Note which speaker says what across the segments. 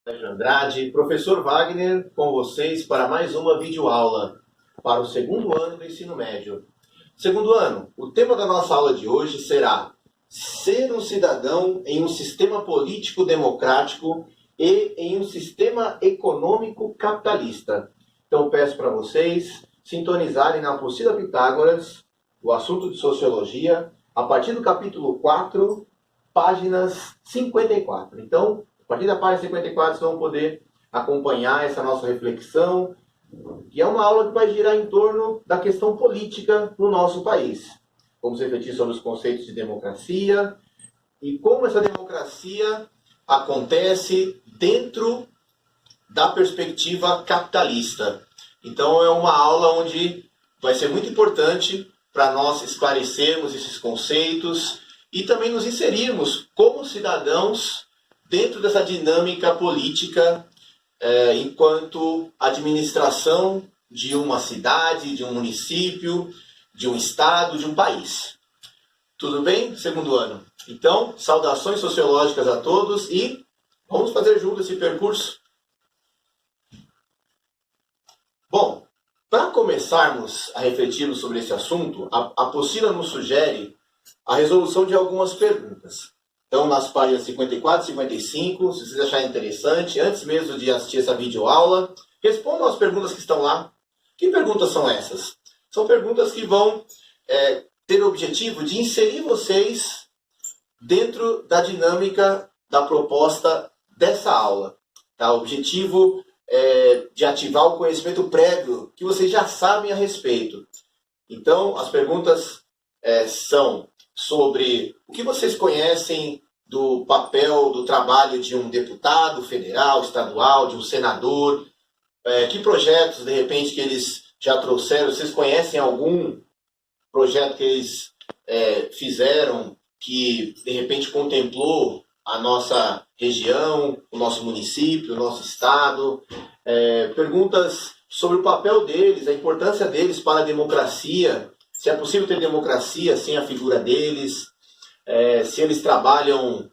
Speaker 1: Sérgio Andrade, professor Wagner, com vocês para mais uma videoaula para o segundo ano do ensino médio. Segundo ano, o tema da nossa aula de hoje será ser um cidadão em um sistema político democrático e em um sistema econômico capitalista. Então peço para vocês sintonizarem na apostila Pitágoras, o assunto de sociologia, a partir do capítulo 4, páginas 54. Então, a partir da página 54, vocês vão poder acompanhar essa nossa reflexão, que é uma aula que vai girar em torno da questão política no nosso país. Vamos refletir sobre os conceitos de democracia e como essa democracia acontece dentro da perspectiva capitalista. Então, é uma aula onde vai ser muito importante para nós esclarecermos esses conceitos e também nos inserirmos como cidadãos dentro dessa dinâmica política, enquanto administração de uma cidade, de um município, de um estado, de um país. Tudo bem? Segundo ano. Então, saudações sociológicas a todos e vamos fazer juntos esse percurso. Bom, para começarmos a refletirmos sobre esse assunto, a apostila nos sugere a resolução de algumas perguntas. Então, nas páginas 54 e 55, se vocês acharem interessante, antes mesmo de assistir essa videoaula, respondam as perguntas que estão lá. Que perguntas são essas? São perguntas que vão ter o objetivo de inserir vocês dentro da dinâmica da proposta dessa aula. Tá? O objetivo é de ativar o conhecimento prévio que vocês já sabem a respeito. Então, as perguntas são sobre o que vocês conhecem do papel, do trabalho de um deputado federal, estadual, de um senador, que projetos, de repente, que eles já trouxeram, vocês conhecem algum projeto que eles fizeram que, de repente, contemplou a nossa região, o nosso município, o nosso estado, perguntas sobre o papel deles, a importância deles para a democracia, se é possível ter democracia sem a figura deles, se eles trabalham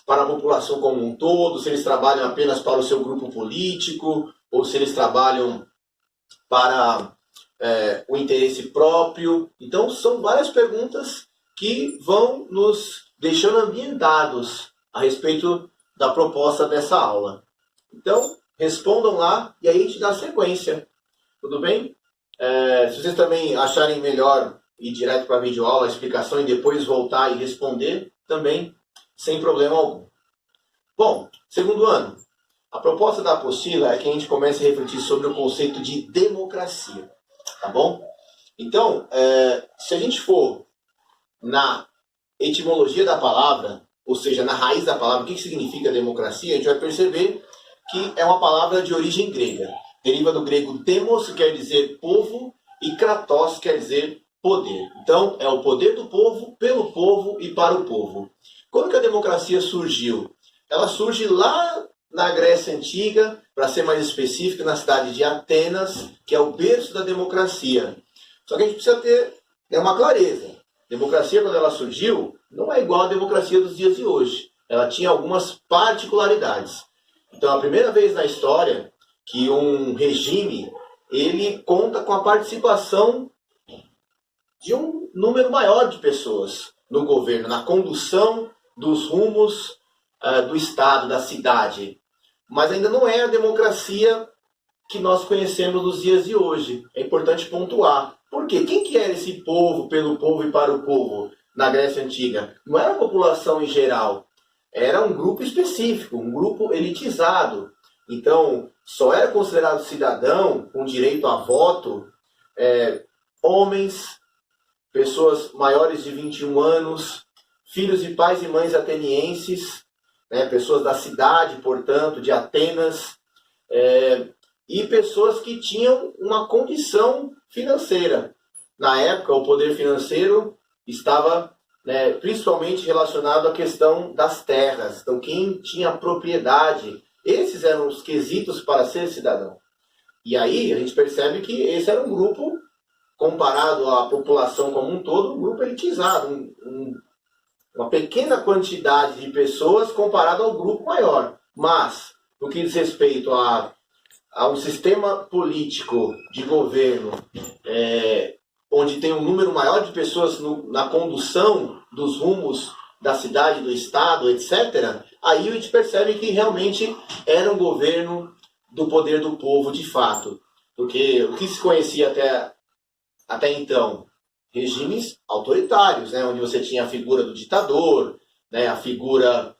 Speaker 1: para a população como um todo, se eles trabalham apenas para o seu grupo político, ou se eles trabalham para o interesse próprio. Então, são várias perguntas que vão nos deixando ambientados a respeito da proposta dessa aula. Então, respondam lá e aí a gente dá sequência. Tudo bem? Se vocês também acharem melhor ir direto para a videoaula, a explicação, e depois voltar e responder, também sem problema algum. Bom, segundo ano, a proposta da apostila é que a gente comece a refletir sobre o conceito de democracia. Tá bom? Então, se a gente for na etimologia da palavra, ou seja, na raiz da palavra, o que significa democracia, a gente vai perceber que é uma palavra de origem grega. Deriva do grego demos, que quer dizer povo, e kratos, quer dizer poder. Então, é o poder do povo, pelo povo e para o povo. Quando que a democracia surgiu? Ela surge lá na Grécia Antiga, para ser mais específico, na cidade de Atenas, que é o berço da democracia. Só que a gente precisa ter uma clareza. Democracia, quando ela surgiu, não é igual à democracia dos dias de hoje. Ela tinha algumas particularidades. Então, a primeira vez na história que um regime ele conta com a participação de um número maior de pessoas no governo, na condução dos rumos do Estado, da cidade. Mas ainda não é a democracia que nós conhecemos nos dias de hoje. É importante pontuar. Por quê? Quem que era esse povo, pelo povo e para o povo na Grécia Antiga? Não era a população em geral. Era um grupo específico, um grupo elitizado. Então, só era considerado cidadão com direito a voto homens, pessoas maiores de 21 anos, filhos de pais e mães atenienses, pessoas da cidade, portanto, de Atenas, e pessoas que tinham uma condição financeira. Na época, o poder financeiro estava principalmente relacionado à questão das terras. Então, quem tinha propriedade, esses eram os quesitos para ser cidadão. E aí, a gente percebe que esse era um grupo, comparado à população como um todo, um grupo elitizado, uma pequena quantidade de pessoas comparado ao grupo maior. Mas, no que diz respeito a um sistema político de governo, onde tem um número maior de pessoas na condução dos rumos da cidade, do estado, etc., aí a gente percebe que realmente era um governo do poder do povo de fato. Porque o que se conhecia até então? Regimes autoritários, né? Onde você tinha a figura do ditador, né? A figura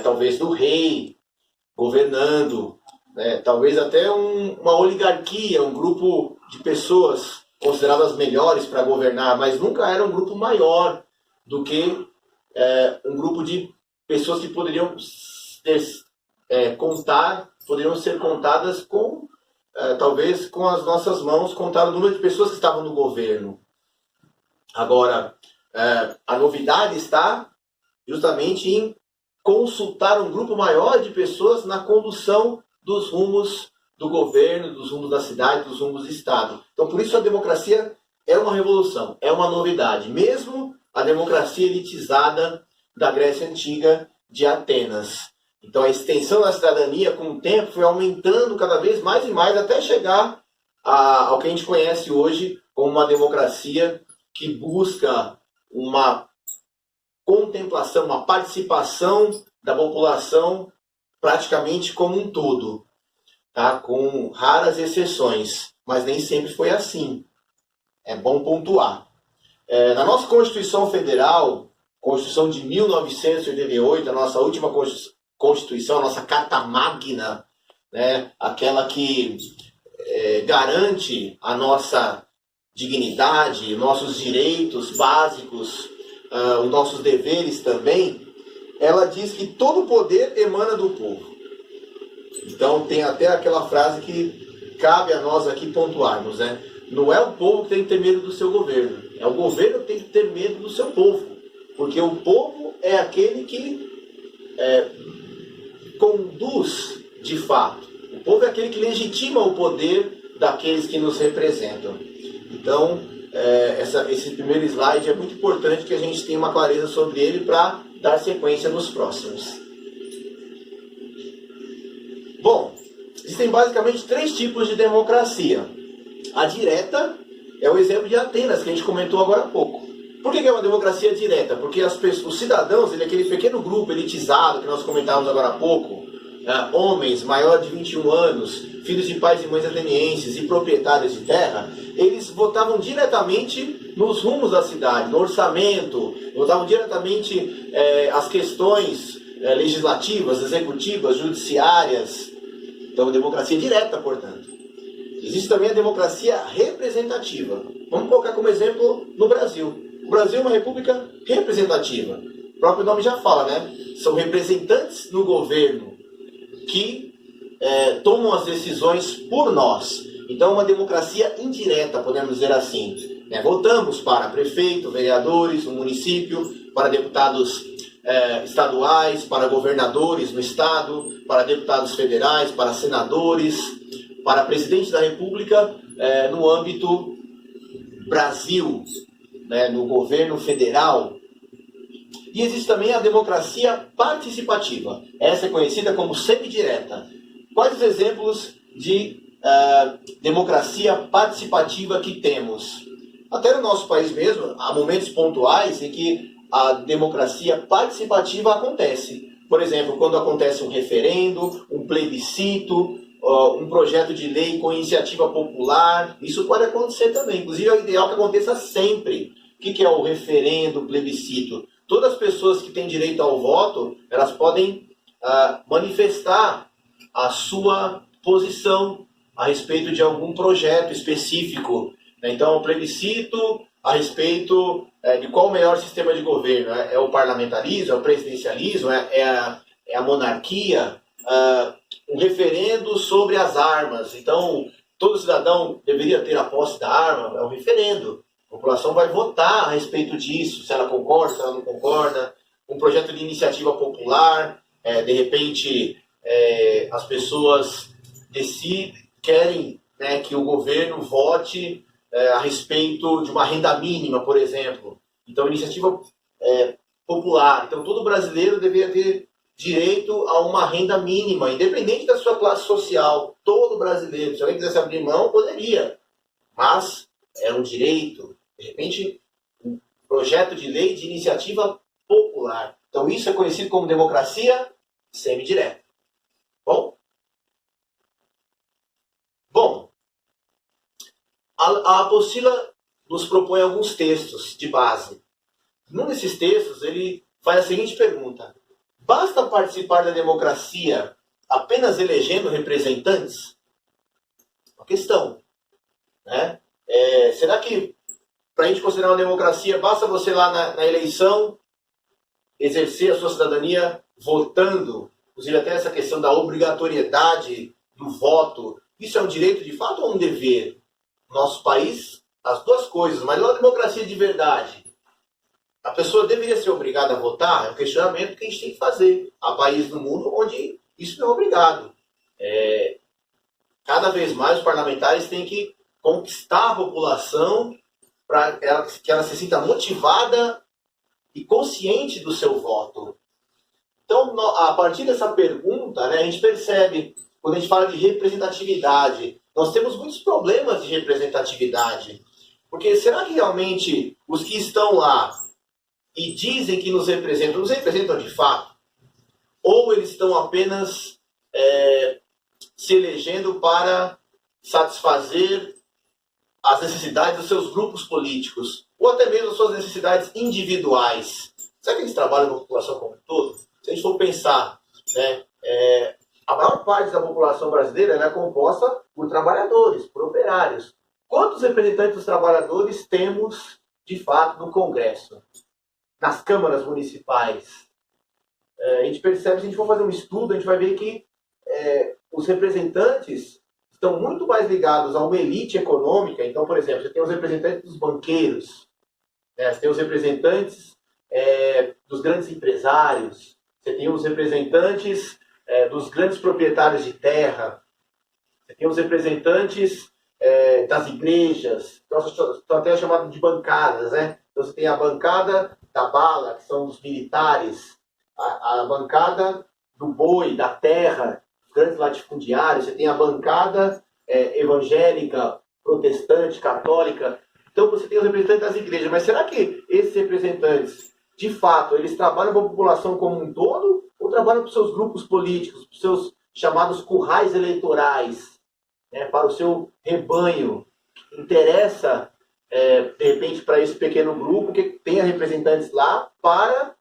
Speaker 1: talvez do rei governando, né? Talvez até uma oligarquia, um grupo de pessoas consideradas melhores para governar, mas nunca era um grupo maior do que um grupo de pessoas que poderiam poderiam ser contadas com, talvez com as nossas mãos, contar o número de pessoas que estavam no governo. Agora, a novidade está justamente em consultar um grupo maior de pessoas na condução dos rumos do governo, dos rumos da cidade, dos rumos do Estado. Então, por isso a democracia é uma revolução, é uma novidade. Mesmo a democracia elitizada da Grécia Antiga, de Atenas. Então, a extensão da cidadania, com o tempo, foi aumentando cada vez mais e mais, até chegar ao que a gente conhece hoje como uma democracia que busca uma contemplação, uma participação da população praticamente como um todo, tá? Com raras exceções, mas nem sempre foi assim. É bom pontuar. Na nossa Constituição Federal, Constituição de 1988, a nossa última Constituição, a nossa Carta Magna, né? Aquela que garante a nossa dignidade, nossos direitos básicos, os nossos deveres também, ela diz que todo poder emana do povo. Então tem até aquela frase que cabe a nós aqui pontuarmos, né? Não é o povo que tem que ter medo do seu governo, é o governo que tem que ter medo do seu povo, porque o povo é aquele que conduz de fato. O povo é aquele que legitima o poder daqueles que nos representam. Então, esse primeiro slide é muito importante que a gente tenha uma clareza sobre ele para dar sequência nos próximos. Bom, existem basicamente 3 tipos de democracia. A direta é o exemplo de Atenas, que a gente comentou agora há pouco. Por que é uma democracia direta? Porque os cidadãos, aquele pequeno grupo elitizado que nós comentávamos agora há pouco, homens maiores de 21 anos, filhos de pais e mães atenienses e proprietários de terra, eles votavam diretamente nos rumos da cidade, no orçamento, votavam diretamente as questões legislativas, executivas, judiciárias. Então, democracia direta, portanto. Existe também a democracia representativa. Vamos colocar como exemplo no Brasil. O Brasil é uma república representativa. O próprio nome já fala, né? São representantes no governo que tomam as decisões por nós. Então, uma democracia indireta, podemos dizer assim. Votamos para prefeito, vereadores no município, para deputados estaduais, para governadores no estado, para deputados federais, para senadores, para presidente da República no âmbito Brasil, no governo federal. E existe também a democracia participativa. Essa é conhecida como semidireta. Quais os exemplos de democracia participativa que temos? Até no nosso país mesmo, há momentos pontuais em que a democracia participativa acontece. Por exemplo, quando acontece um referendo, um plebiscito, um projeto de lei com iniciativa popular, isso pode acontecer também. Inclusive, é o ideal que aconteça sempre. O que é o referendo, o plebiscito? Todas as pessoas que têm direito ao voto, elas podem manifestar a sua posição a respeito de algum projeto específico. Então, o plebiscito a respeito de qual o melhor sistema de governo. É o parlamentarismo, é o presidencialismo, é a monarquia, um referendo sobre as armas. Então, todo cidadão deveria ter a posse da arma, é um referendo. A população vai votar a respeito disso, se ela concorda, se ela não concorda. Um projeto de iniciativa popular, de repente, as pessoas querem que o governo vote a respeito de uma renda mínima, por exemplo. Então, iniciativa popular. Então, todo brasileiro deveria ter direito a uma renda mínima, independente da sua classe social. Todo brasileiro, se alguém quisesse abrir mão, poderia. Mas é um direito, de repente, um projeto de lei de iniciativa popular. Então isso é conhecido como democracia semidireta. Bom, a apostila nos propõe alguns textos de base. Num desses textos, ele faz a seguinte pergunta: basta participar da democracia apenas elegendo representantes? Uma questão, né? Será que, para a gente considerar uma democracia, basta você lá na eleição exercer a sua cidadania votando? Inclusive até essa questão da obrigatoriedade do voto. Isso é um direito de fato ou um dever? No nosso país, as duas coisas, mas não é uma democracia de verdade. A pessoa deveria ser obrigada a votar? É um questionamento que a gente tem que fazer. Há países no mundo onde isso não é obrigado. Cada vez mais os parlamentares têm que conquistar a população para que ela se sinta motivada e consciente do seu voto. Então, a partir dessa pergunta, né, a gente percebe, quando a gente fala de representatividade, nós temos muitos problemas de representatividade. Porque será que realmente os que estão lá e dizem que nos representam de fato? Ou eles estão apenas se elegendo para satisfazer as necessidades dos seus grupos políticos? Ou até mesmo as suas necessidades individuais? Será que eles trabalham com a população como um todo? Se a gente for pensar, né, a maior parte da população brasileira é composta por trabalhadores, por operários. Quantos representantes dos trabalhadores temos, de fato, no Congresso? Nas câmaras municipais? A gente percebe, se a gente for fazer um estudo, a gente vai ver que os representantes estão muito mais ligados a uma elite econômica. Então, por exemplo, você tem os representantes dos banqueiros, você tem os representantes dos grandes empresários, você tem os representantes dos grandes proprietários de terra, você tem os representantes das igrejas, então, estão até chamados de bancadas, né? Então, você tem a bancada da bala, que são os militares, a bancada do boi, da terra, os grandes latifundiários, você tem a bancada evangélica, protestante, católica. Então, você tem os representantes das igrejas, mas será que esses representantes, de fato, eles trabalham para a população como um todo ou trabalham para os seus grupos políticos, para os seus chamados currais eleitorais, né, para o seu rebanho? Interessa, de repente, para esse pequeno grupo que tenha representantes lá para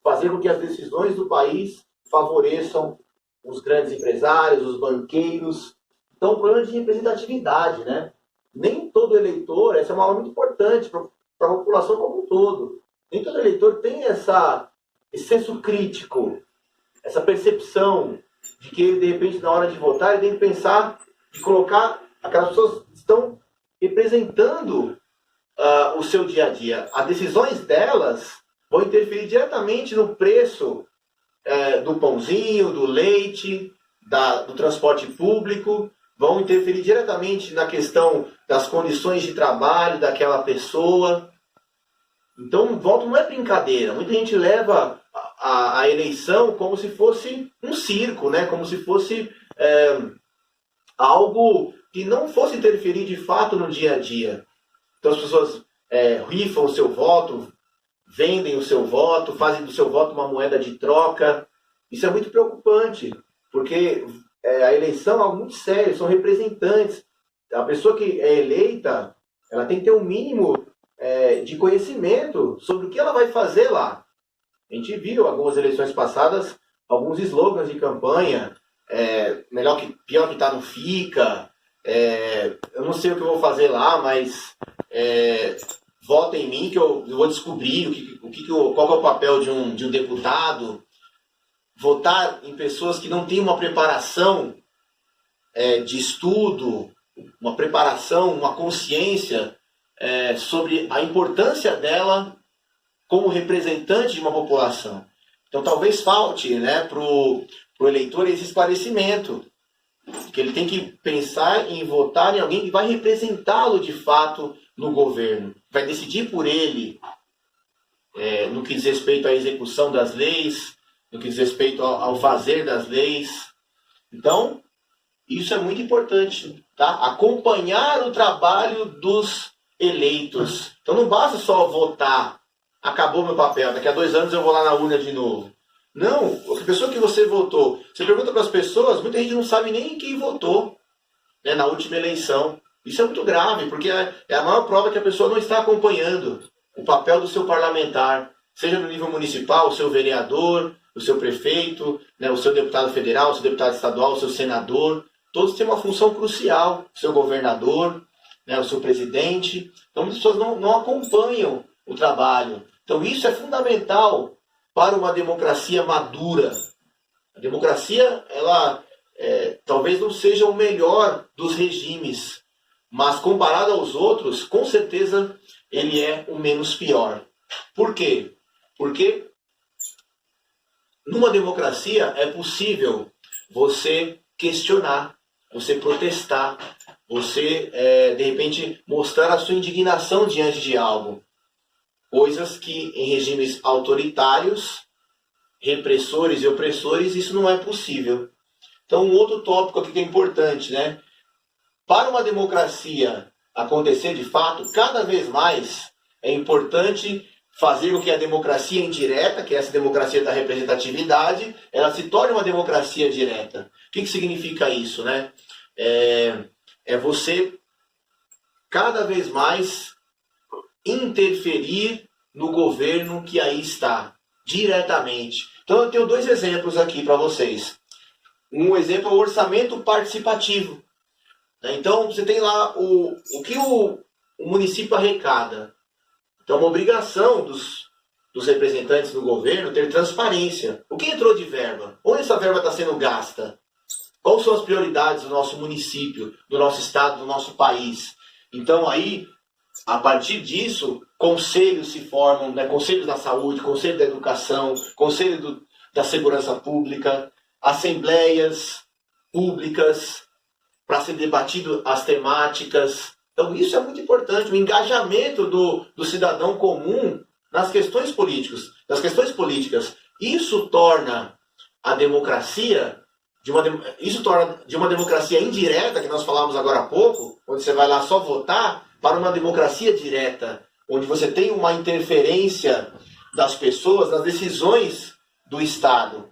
Speaker 1: fazer com que as decisões do país favoreçam os grandes empresários, os banqueiros. Então, o problema de representatividade, né? Nem todo eleitor, essa é uma aula muito importante para a população como um todo. Nem todo eleitor tem esse senso crítico, essa percepção de que, de repente, na hora de votar, ele tem que pensar e colocar aquelas pessoas que estão representando o seu dia a dia. As decisões delas vão interferir diretamente no preço do pãozinho, do leite, do transporte público, vão interferir diretamente na questão das condições de trabalho daquela pessoa. Então, o voto não é brincadeira. Muita gente leva a eleição como se fosse um circo, né? Como se fosse algo que não fosse interferir de fato no dia a dia. Então, as pessoas rifam o seu voto, vendem o seu voto, fazem do seu voto uma moeda de troca. Isso é muito preocupante, porque a eleição é algo muito sério, são representantes. A pessoa que é eleita, ela tem que ter um mínimo de conhecimento sobre o que ela vai fazer lá. A gente viu algumas eleições passadas, alguns slogans de campanha, pior que tá no Fica, eu não sei o que eu vou fazer lá, mas vota em mim que eu vou descobrir qual que é o papel de um deputado. Votar em pessoas que não têm uma preparação de estudo, uma preparação, uma consciência sobre a importância dela como representante de uma população. Então talvez falte, né, para o eleitor esse esclarecimento, que ele tem que pensar em votar em alguém que vai representá-lo de fato no governo, vai decidir por ele no que diz respeito à execução das leis, no que diz respeito ao fazer das leis. Então, isso é muito importante, tá? Acompanhar o trabalho dos eleitos. Então não basta só votar, acabou meu papel, daqui a 2 anos eu vou lá na urna de novo. Não, a pessoa que você votou, você pergunta para as pessoas, muita gente não sabe nem quem votou, né, na última eleição. Isso é muito grave, porque é a maior prova que a pessoa não está acompanhando o papel do seu parlamentar, seja no nível municipal, o seu vereador, o seu prefeito, né, o seu deputado federal, o seu deputado estadual, o seu senador. Todos têm uma função crucial, o seu governador, né, o seu presidente. Então as pessoas não acompanham o trabalho. Então isso é fundamental para uma democracia madura. A democracia, ela talvez não seja o melhor dos regimes, mas comparado aos outros, com certeza ele é o menos pior. Por quê? Porque numa democracia é possível você questionar, você protestar, você, de repente, mostrar a sua indignação diante de algo. Coisas que em regimes autoritários, repressores e opressores, isso não é possível. Então, um outro tópico aqui que é importante, né? Para uma democracia acontecer de fato, cada vez mais é importante fazer com que a democracia indireta, que é essa democracia da representatividade, ela se torne uma democracia direta. O que significa isso, né? É você cada vez mais interferir no governo que aí está, diretamente. Então eu tenho 2 exemplos aqui para vocês. Um exemplo é o orçamento participativo. Então você tem lá o que o município arrecada. Então é uma obrigação dos representantes do governo ter transparência. O que entrou de verba? Onde essa verba está sendo gasta? Quais são as prioridades do nosso município, do nosso estado, do nosso país? Então aí, a partir disso, conselhos se formam, né? Conselhos da saúde, conselho da educação, conselho da segurança pública, assembleias públicas para ser debatido as temáticas. Então isso é muito importante, o engajamento do cidadão comum nas questões políticas. Isso torna a democracia de uma democracia indireta, que nós falamos agora há pouco, onde você vai lá só votar, para uma democracia direta, onde você tem uma interferência das pessoas nas decisões do Estado.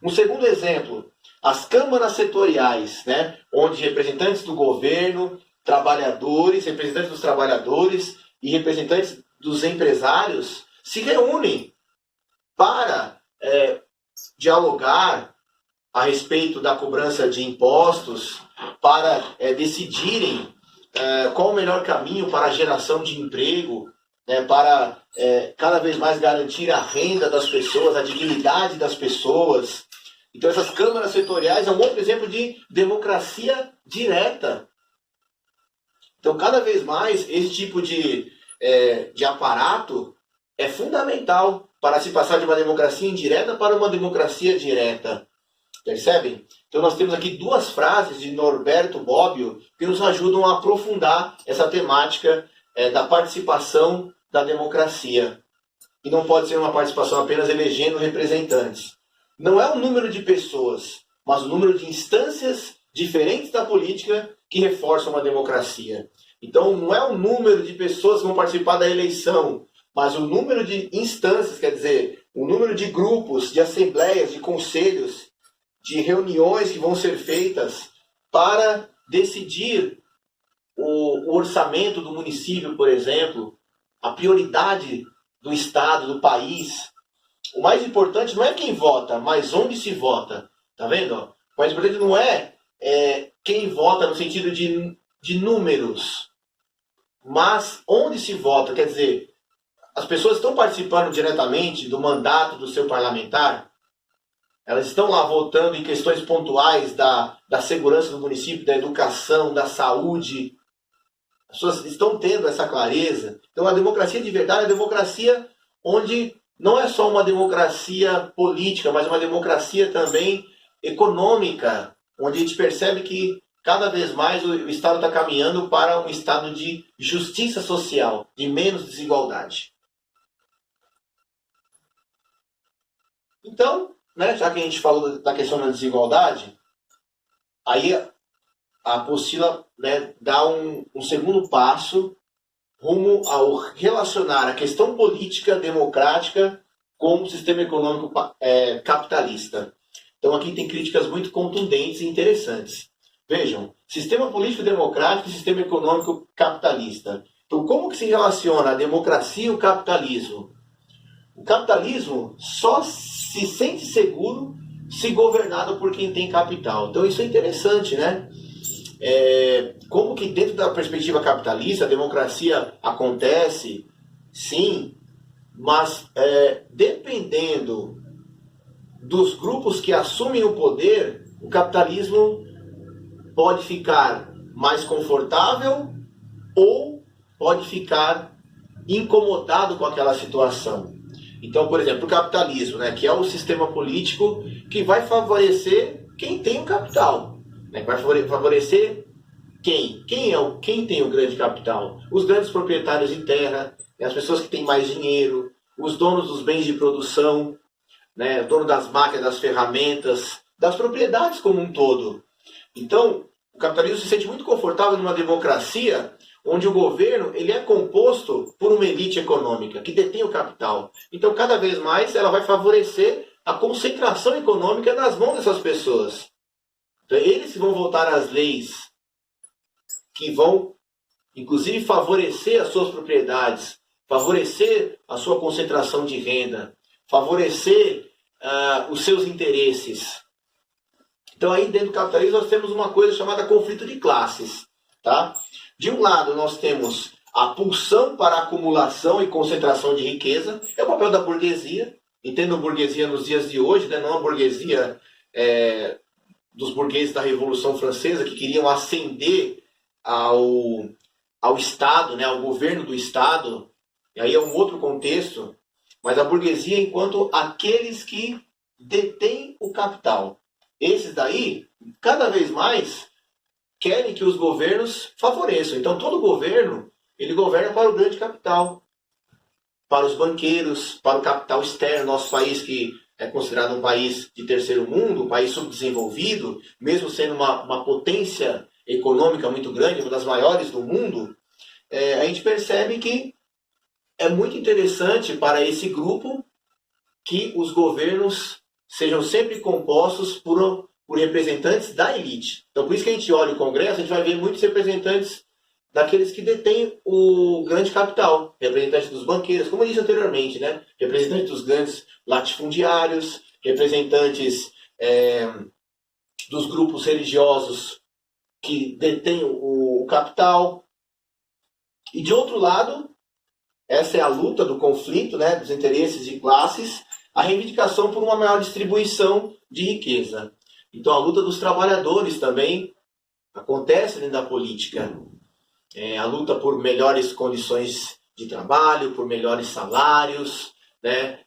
Speaker 1: Um segundo exemplo, as câmaras setoriais, né, onde representantes do governo, representantes dos trabalhadores e representantes dos empresários se reúnem para dialogar a respeito da cobrança de impostos, para decidirem qual o melhor caminho para a geração de emprego, para cada vez mais garantir a renda das pessoas, a dignidade das pessoas. Então essas câmaras setoriais é um outro exemplo de democracia direta. Então cada vez mais esse tipo de aparato é fundamental para se passar de uma democracia indireta para uma democracia direta. Percebem? Então nós temos aqui 2 frases de Norberto Bobbio que nos ajudam a aprofundar essa temática da participação da democracia. E não pode ser uma participação apenas elegendo representantes. Não é o número de pessoas, mas o número de instâncias diferentes da política que reforçam uma democracia. Então não é o número de pessoas que vão participar da eleição, mas o número de instâncias, quer dizer, o número de grupos, de assembleias, de conselhos, de reuniões que vão ser feitas para decidir o orçamento do município, por exemplo, a prioridade do Estado, do país. O mais importante não é quem vota, mas onde se vota. Tá vendo? O mais importante não é quem vota no sentido de números, mas onde se vota. Quer dizer, as pessoas estão participando diretamente do mandato do seu parlamentar. Elas estão lá votando em questões pontuais da segurança do município, da educação, da saúde. As pessoas estão tendo essa clareza. Então a democracia de verdade é a democracia onde não é só uma democracia política, mas uma democracia também econômica, onde a gente percebe que cada vez mais o Estado está caminhando para um estado de justiça social, de menos desigualdade. Então, né, já que a gente falou da questão da desigualdade, aí a apostila, né, dá um segundo passo rumo ao relacionar a questão política democrática com o sistema econômico capitalista. Então aqui tem críticas muito contundentes e interessantes. Vejam, sistema político democrático e sistema econômico capitalista. Então como que se relaciona a democracia e o capitalismo? O capitalismo só se sente seguro se governado por quem tem capital. Então isso é interessante, né? Como que dentro da perspectiva capitalista a democracia acontece, sim, mas dependendo dos grupos que assumem o poder, o capitalismo pode ficar mais confortável ou pode ficar incomodado com aquela situação. Então, por exemplo, o capitalismo, né, que é o sistema político que vai favorecer quem tem o capital. Né, vai favorecer quem? Quem tem o grande capital? Os grandes proprietários de terra, né, as pessoas que têm mais dinheiro, os donos dos bens de produção, né, dono das máquinas, das ferramentas, das propriedades como um todo. Então, o capitalismo se sente muito confortável numa democracia onde o governo ele é composto por uma elite econômica que detém o capital. Então, cada vez mais, ela vai favorecer a concentração econômica nas mãos dessas pessoas. Então, eles vão votar as leis que vão, inclusive, favorecer as suas propriedades, favorecer a sua concentração de renda, favorecer os seus interesses. Então, aí dentro do capitalismo, nós temos uma coisa chamada conflito de classes. Tá? De um lado, nós temos a pulsão para a acumulação e concentração de riqueza, é o papel da burguesia. Entendo burguesia nos dias de hoje, né? Não a burguesia dos burgueses da Revolução Francesa, que queriam ascender ao Estado, né? Ao governo do Estado. E aí é um outro contexto, mas a burguesia enquanto aqueles que detêm o capital. Esses daí, cada vez mais, querem que os governos favoreçam. Então, todo governo, ele governa para o grande capital, para os banqueiros, para o capital externo. Nosso país, que é considerado um país de terceiro mundo, um país subdesenvolvido, mesmo sendo uma potência econômica muito grande, uma das maiores do mundo, a gente percebe que é muito interessante para esse grupo que os governos sejam sempre compostos por representantes da elite. Então, por isso que a gente olha o Congresso, a gente vai ver muitos representantes daqueles que detêm o grande capital, representantes dos banqueiros, como eu disse anteriormente, né? Representantes dos grandes latifundiários, representantes dos grupos religiosos que detêm o capital. E, de outro lado, essa é a luta do conflito, né, dos interesses de classes, a reivindicação por uma maior distribuição de riqueza. Então, a luta dos trabalhadores também acontece dentro da política. A luta por melhores condições de trabalho, por melhores salários, né?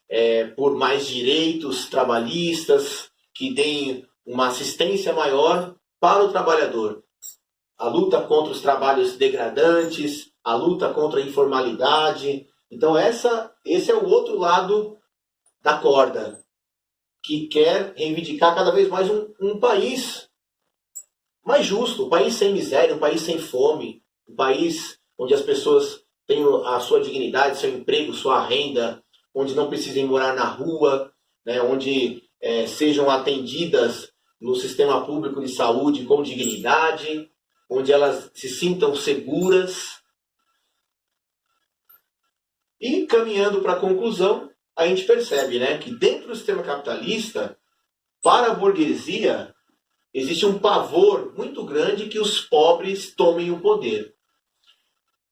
Speaker 1: Por mais direitos trabalhistas que deem uma assistência maior para o trabalhador. A luta contra os trabalhos degradantes, a luta contra a informalidade. Então, esse é o outro lado da corda, que quer reivindicar cada vez mais um país mais justo, um país sem miséria, um país sem fome, um país onde as pessoas tenham a sua dignidade, seu emprego, sua renda, onde não precisem morar na rua, né, onde sejam atendidas no sistema público de saúde com dignidade, onde elas se sintam seguras. E caminhando para a conclusão, a gente percebe, né, que dentro do sistema capitalista, para a burguesia, existe um pavor muito grande que os pobres tomem o poder.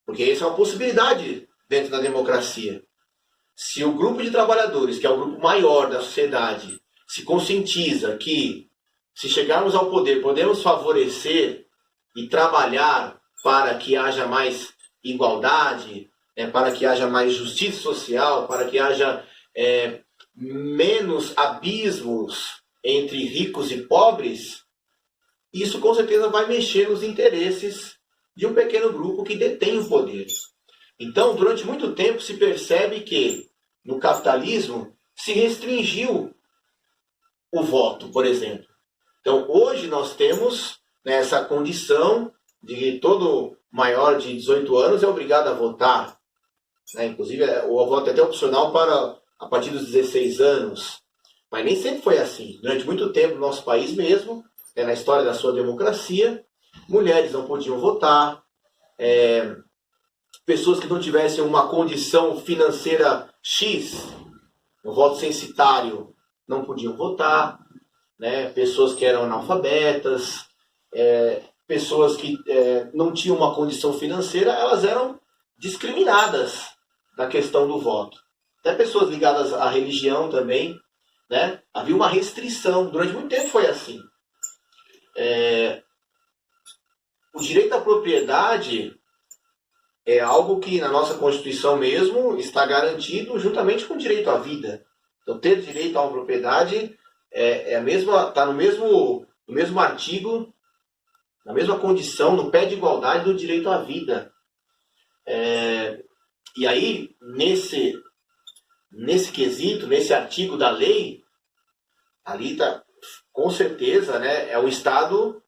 Speaker 1: Porque essa é uma possibilidade dentro da democracia. Se o grupo de trabalhadores, que é o grupo maior da sociedade, se conscientiza que, se chegarmos ao poder, podemos favorecer e trabalhar para que haja mais igualdade, para que haja mais justiça social, para que haja menos abismos entre ricos e pobres, isso com certeza vai mexer nos interesses de um pequeno grupo que detém o poder. Então, durante muito tempo se percebe que no capitalismo se restringiu o voto, por exemplo. Então, hoje nós temos, né, essa condição de que todo maior de 18 anos é obrigado a votar. Né? Inclusive, o voto é até opcional para a partir dos 16 anos. Mas nem sempre foi assim. Durante muito tempo, no nosso país mesmo, né, na história da sua democracia, mulheres não podiam votar, pessoas que não tivessem uma condição financeira X, o voto censitário, não podiam votar, né? Pessoas que eram analfabetas, pessoas que não tinham uma condição financeira, elas eram discriminadas na questão do voto. Até pessoas ligadas à religião também, né? Havia uma restrição, durante muito tempo foi assim. O direito à propriedade é algo que na nossa Constituição mesmo está garantido juntamente com o direito à vida. Então, ter direito a uma propriedade está no mesmo artigo, na mesma condição, no pé de igualdade do direito à vida. E aí, nesse quesito, nesse artigo da lei, ali está, com certeza, né, é o Estado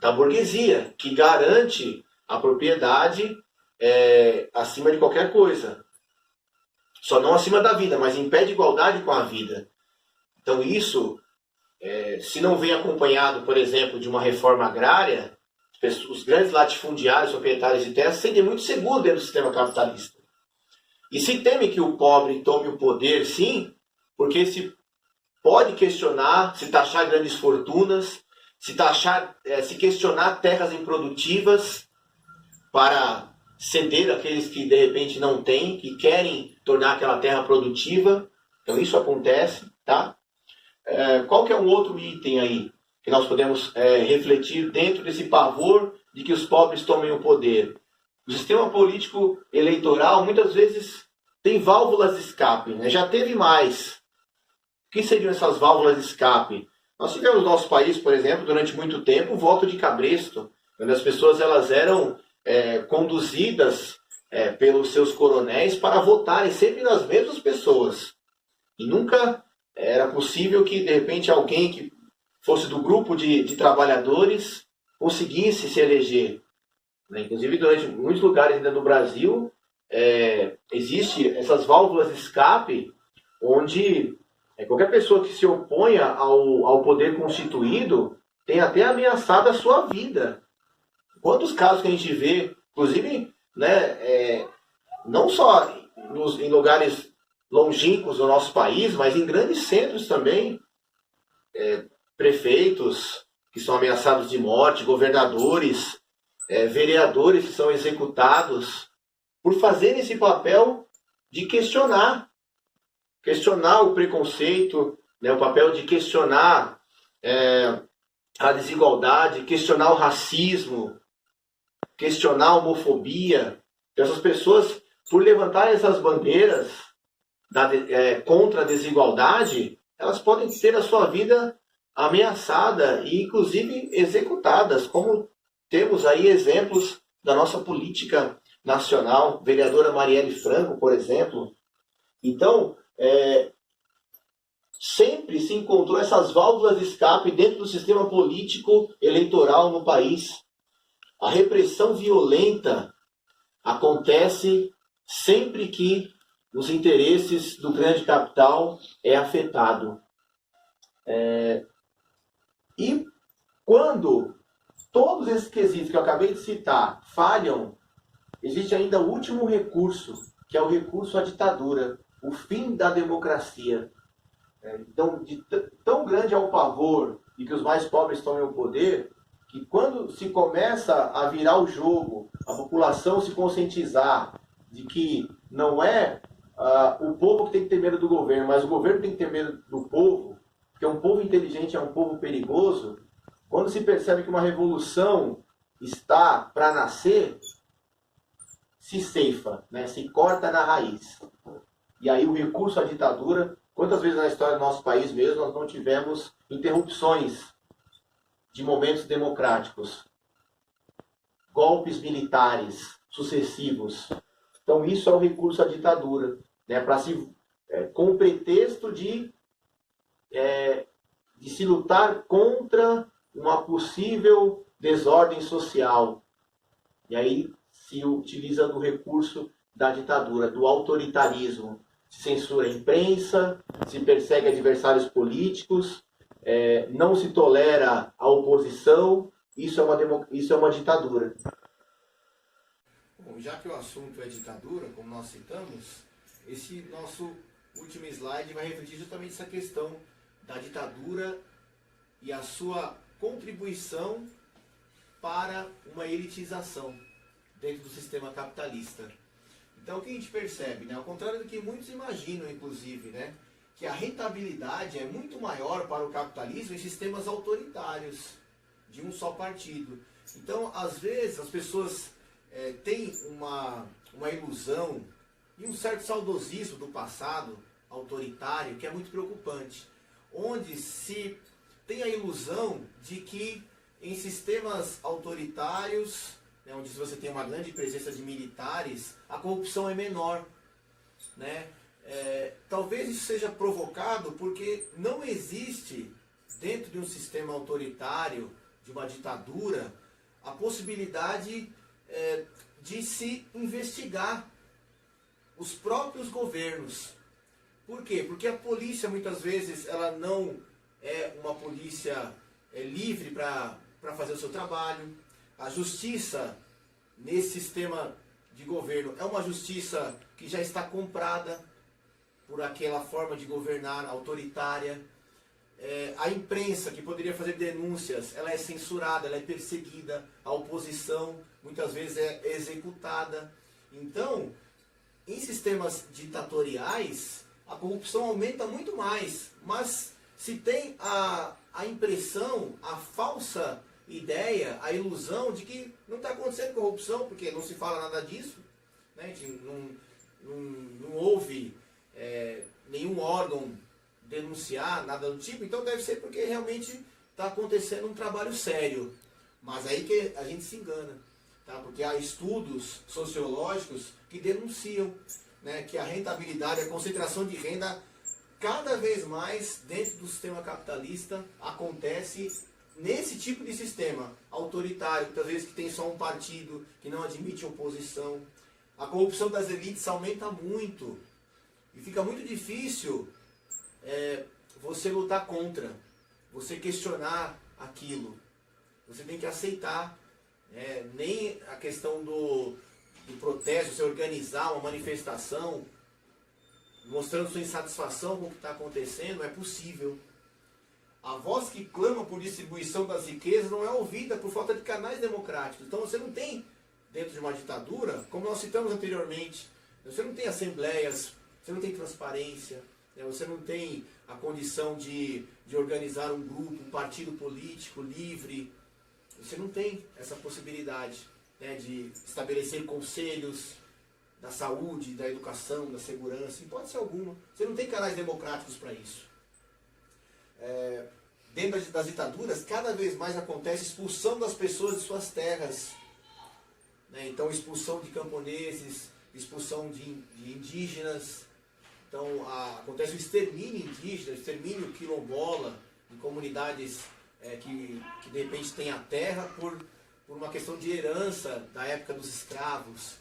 Speaker 1: da burguesia, que garante a propriedade acima de qualquer coisa. Só não acima da vida, mas em pé de igualdade com a vida. Então isso, se não vem acompanhado, por exemplo, de uma reforma agrária, os grandes latifundiários, proprietários de terras, se sentem muito seguros dentro do sistema capitalista. E se teme que o pobre tome o poder, sim, porque se pode questionar, se taxar grandes fortunas, se questionar terras improdutivas para ceder àqueles que de repente não têm, que querem tornar aquela terra produtiva. Então isso acontece, tá? Qual que é um outro item aí que nós podemos refletir dentro desse pavor de que os pobres tomem o poder? O sistema político eleitoral muitas vezes tem válvulas de escape, né? Já teve mais. O que seriam essas válvulas de escape? Nós tivemos no nosso país, por exemplo, durante muito tempo, o voto de cabresto, onde as pessoas elas eram conduzidas pelos seus coronéis para votarem sempre nas mesmas pessoas. E nunca era possível que, de repente, alguém que fosse do grupo de trabalhadores conseguisse se eleger. Inclusive, durante muitos lugares ainda no Brasil, existe essas válvulas de escape, onde qualquer pessoa que se oponha ao poder constituído tem até ameaçado a sua vida. Quantos casos que a gente vê, inclusive, né, não só em lugares longínquos do nosso país, mas em grandes centros também, prefeitos que são ameaçados de morte, governadores, vereadores que são executados por fazerem esse papel de questionar o preconceito, né, o papel de questionar a desigualdade, questionar o racismo, questionar a homofobia. Então, essas pessoas, por levantarem essas bandeiras contra a desigualdade, elas podem ter a sua vida ameaçada e, inclusive, executadas, como temos aí exemplos da nossa política nacional, vereadora Marielle Franco, por exemplo. Então, sempre se encontrou essas válvulas de escape dentro do sistema político eleitoral no país. A repressão violenta acontece sempre que os interesses do grande capital é afetado. E quando todos esses quesitos que eu acabei de citar falham, existe ainda o último recurso, que é o recurso à ditadura, o fim da democracia. Então, tão grande é o pavor de que os mais pobres tomem o poder, que quando se começa a virar o jogo, a população se conscientizar de que não é o povo que tem que ter medo do governo, mas o governo tem que ter medo do povo, porque um povo inteligente é um povo perigoso, quando se percebe que uma revolução está para nascer, se ceifa, né? Se corta na raiz. E aí o recurso à ditadura, quantas vezes na história do nosso país mesmo nós não tivemos interrupções de momentos democráticos, golpes militares sucessivos. Então isso é o recurso à ditadura, né? Com o pretexto de de se lutar contra uma possível desordem social. E aí se utiliza do recurso da ditadura, do autoritarismo. Se censura a imprensa, se persegue adversários políticos, não se tolera a oposição. Isso é uma ditadura.
Speaker 2: Bom, já que o assunto é ditadura, como nós citamos, esse nosso último slide vai refletir justamente essa questão da ditadura e a sua contribuição para uma elitização dentro do sistema capitalista. Então o que a gente percebe, né? Ao contrário do que muitos imaginam, inclusive, né? Que a rentabilidade é muito maior para o capitalismo em sistemas autoritários, de um só partido. Então, às vezes, as pessoas têm uma ilusão e um certo saudosismo do passado autoritário que é muito preocupante, onde se tem a ilusão de que em sistemas autoritários, né, onde você tem uma grande presença de militares, a corrupção é menor, né? Talvez isso seja provocado porque não existe dentro de um sistema autoritário, de uma ditadura, a possibilidade de se investigar os próprios governos. Por quê? Porque a polícia muitas vezes ela não é uma polícia livre para fazer o seu trabalho. A justiça nesse sistema de governo é uma justiça que já está comprada por aquela forma de governar autoritária. A imprensa, que poderia fazer denúncias, ela é censurada, ela é perseguida. A oposição muitas vezes é executada. Então, em sistemas ditatoriais, a corrupção aumenta muito mais. Mas se tem a impressão, a falsa ideia, a ilusão de que não está acontecendo corrupção, porque não se fala nada disso, né? A gente não houve nenhum órgão denunciar, nada do tipo, então deve ser porque realmente está acontecendo um trabalho sério. Mas aí que a gente se engana, tá? Porque há estudos sociológicos que denunciam, né, que a rentabilidade, a concentração de renda cada vez mais dentro do sistema capitalista acontece nesse tipo de sistema autoritário, muitas vezes que tem só um partido, que não admite oposição. A corrupção das elites aumenta muito e fica muito difícil você lutar contra, você questionar aquilo. Você tem que aceitar. Nem a questão do protesto, você organizar uma manifestação mostrando sua insatisfação com o que está acontecendo, é possível. A voz que clama por distribuição das riquezas não é ouvida por falta de canais democráticos. Então você não tem, dentro de uma ditadura, como nós citamos anteriormente, você não tem assembleias, você não tem transparência, você não tem a condição de organizar um grupo, um partido político livre. Você não tem essa possibilidade, né, de estabelecer conselhos da saúde, da educação, da segurança, hipótese alguma. Você não tem canais democráticos para isso. Dentro das ditaduras, cada vez mais acontece expulsão das pessoas de suas terras, né? Então, expulsão de camponeses, expulsão de indígenas. Então, acontece o extermínio indígena, o extermínio quilombola, de comunidades que de repente têm a terra por uma questão de herança da época dos escravos.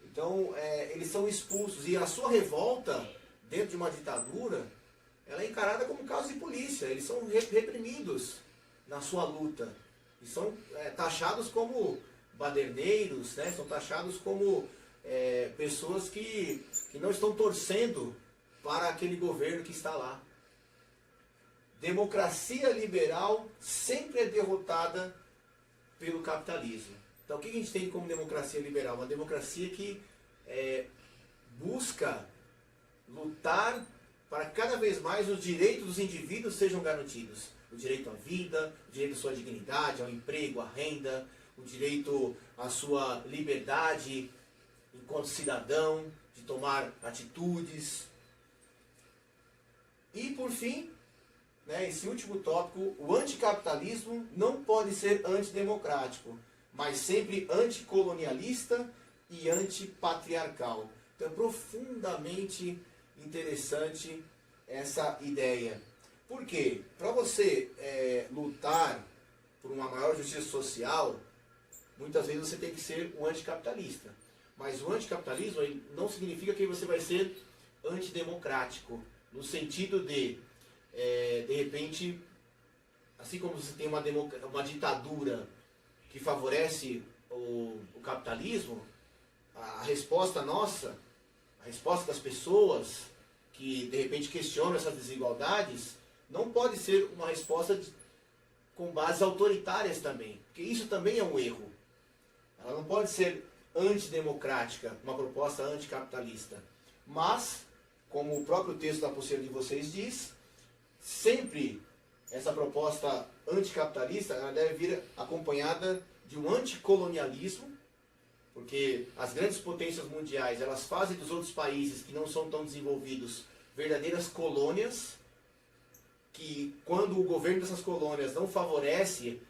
Speaker 2: Então, eles são expulsos. E a sua revolta, dentro de uma ditadura, ela é encarada como caso de polícia. Eles são reprimidos na sua luta. E são taxados como baderneiros, né? São taxados como pessoas que não estão torcendo para aquele governo que está lá. Democracia liberal sempre é derrotada pelo capitalismo. Então, o que a gente tem como democracia liberal? Uma democracia que busca lutar para que cada vez mais os direitos dos indivíduos sejam garantidos. O direito à vida, o direito à sua dignidade, ao emprego, à renda, o direito à sua liberdade enquanto cidadão, de tomar atitudes. E, por fim, né, esse último tópico, o anticapitalismo não pode ser antidemocrático, mas sempre anticolonialista e antipatriarcal. Então é profundamente interessante essa ideia. Por quê? Para você lutar por uma maior justiça social, muitas vezes você tem que ser um anticapitalista. Mas o anticapitalismo não significa que você vai ser antidemocrático, no sentido de repente, assim como você tem uma ditadura que favorece o capitalismo, a resposta nossa, a resposta das pessoas que de repente questionam essas desigualdades, não pode ser uma resposta com bases autoritárias também, porque isso também é um erro. Ela não pode ser antidemocrática, uma proposta anticapitalista. Mas, como o próprio texto da apostila de vocês diz, sempre essa proposta anticapitalista ela deve vir acompanhada de um anticolonialismo, porque as grandes potências mundiais elas fazem dos outros países que não são tão desenvolvidos verdadeiras colônias, que quando o governo dessas colônias não favorece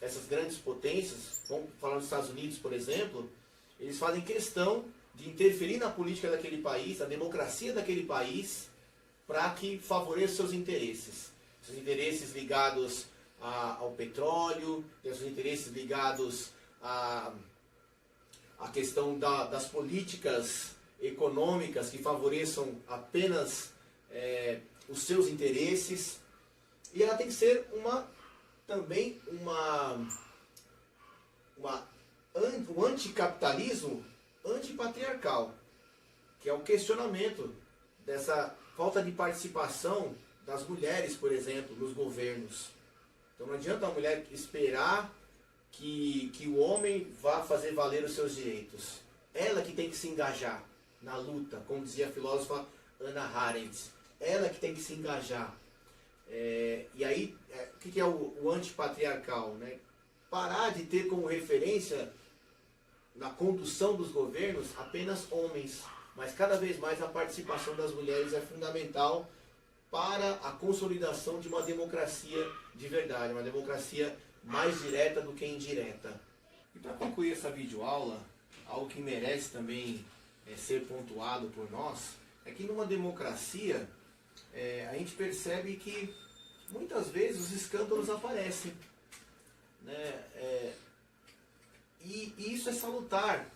Speaker 2: essas grandes potências, vamos falar dos Estados Unidos, por exemplo, eles fazem questão de interferir na política daquele país, na democracia daquele país, para que favoreça seus interesses. Seus interesses ligados ao petróleo, seus interesses ligados à questão das políticas econômicas que favoreçam apenas os seus interesses. E ela tem que ser também um anticapitalismo antipatriarcal, que é o questionamento dessa falta de participação das mulheres, por exemplo, nos governos. Então não adianta a mulher esperar que o homem vá fazer valer os seus direitos. Ela que tem que se engajar na luta, como dizia a filósofa Hannah Arendt. Ela que tem que se engajar. E aí, o que é o antipatriarcal? Né? Parar de ter como referência na condução dos governos apenas homens, mas cada vez mais a participação das mulheres é fundamental para a consolidação de uma democracia de verdade, uma democracia mais direta do que indireta. E para concluir essa videoaula, algo que merece também ser pontuado por nós, é que numa democracia a gente percebe que muitas vezes os escândalos aparecem, né? E isso é salutar.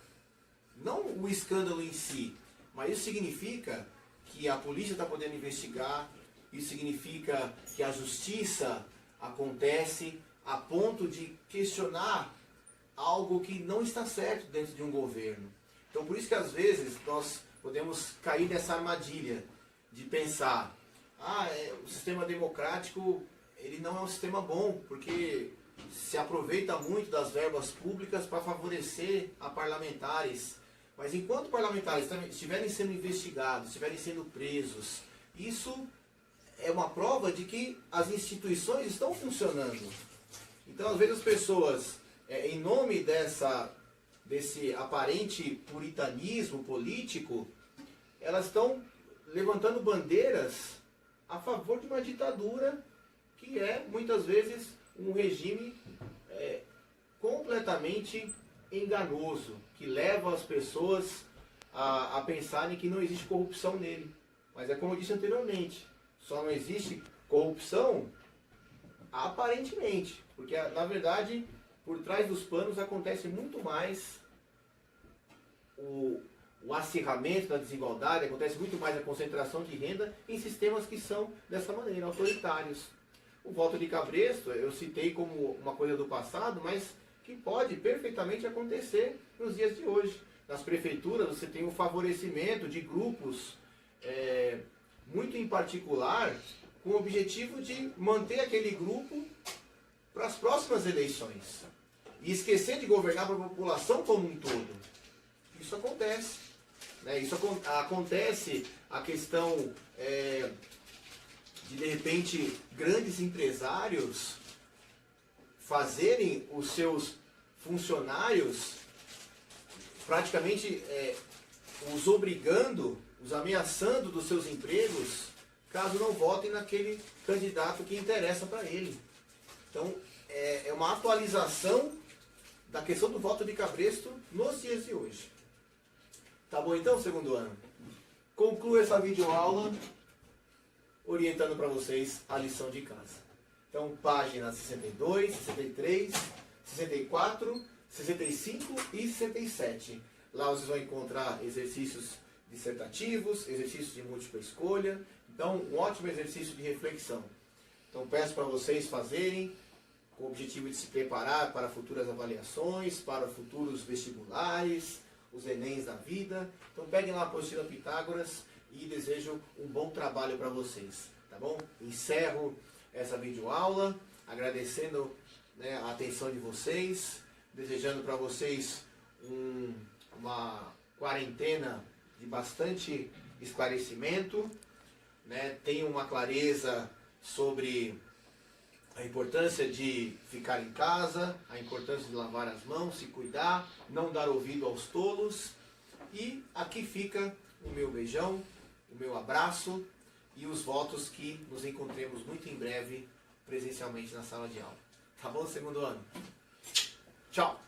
Speaker 2: Não o escândalo em si, mas isso significa que a polícia está podendo investigar, isso significa que a justiça acontece a ponto de questionar algo que não está certo dentro de um governo. Então por isso que às vezes nós podemos cair nessa armadilha de pensar, o sistema democrático ele não é um sistema bom, porque se aproveita muito das verbas públicas para favorecer a parlamentares. Mas enquanto parlamentares estiverem sendo investigados, estiverem sendo presos, isso é uma prova de que as instituições estão funcionando. Então, às vezes as pessoas, em nome desse aparente puritanismo político, elas estão levantando bandeiras a favor de uma ditadura que é, muitas vezes, um regime completamente enganoso, que leva as pessoas a pensarem que não existe corrupção nele. Mas é como eu disse anteriormente, só não existe corrupção aparentemente, porque na verdade por trás dos panos acontece muito mais o acirramento da desigualdade, acontece muito mais a concentração de renda em sistemas que são dessa maneira, autoritários. O voto de cabresto, eu citei como uma coisa do passado, mas que pode perfeitamente acontecer nos dias de hoje. Nas prefeituras você tem o favorecimento de grupos, muito em particular, com o objetivo de manter aquele grupo para as próximas eleições. E esquecer de governar para a população como um todo. Isso acontece. Né? Isso acontece a questão de repente, grandes empresários fazerem os seus funcionários praticamente os obrigando, os ameaçando dos seus empregos, caso não votem naquele candidato que interessa para ele. Então, é uma atualização da questão do voto de cabresto nos dias de hoje. Tá bom então, segundo ano? Concluo essa videoaula orientando para vocês a lição de casa. Então, páginas 62, 63, 64, 65 e 67. Lá vocês vão encontrar exercícios dissertativos, exercícios de múltipla escolha. Então, um ótimo exercício de reflexão. Então, peço para vocês fazerem com o objetivo de se preparar para futuras avaliações, para futuros vestibulares, os Enems da vida. Então, peguem lá a apostila Pitágoras e desejo um bom trabalho para vocês, tá bom? Encerro essa videoaula, agradecendo, né, a atenção de vocês, desejando para vocês uma quarentena de bastante esclarecimento, né? Tenham uma clareza sobre a importância de ficar em casa, a importância de lavar as mãos, se cuidar, não dar ouvido aos tolos. E aqui fica o meu beijão, o meu abraço e os votos que nos encontremos muito em breve presencialmente na sala de aula. Tá bom, segundo ano? Tchau!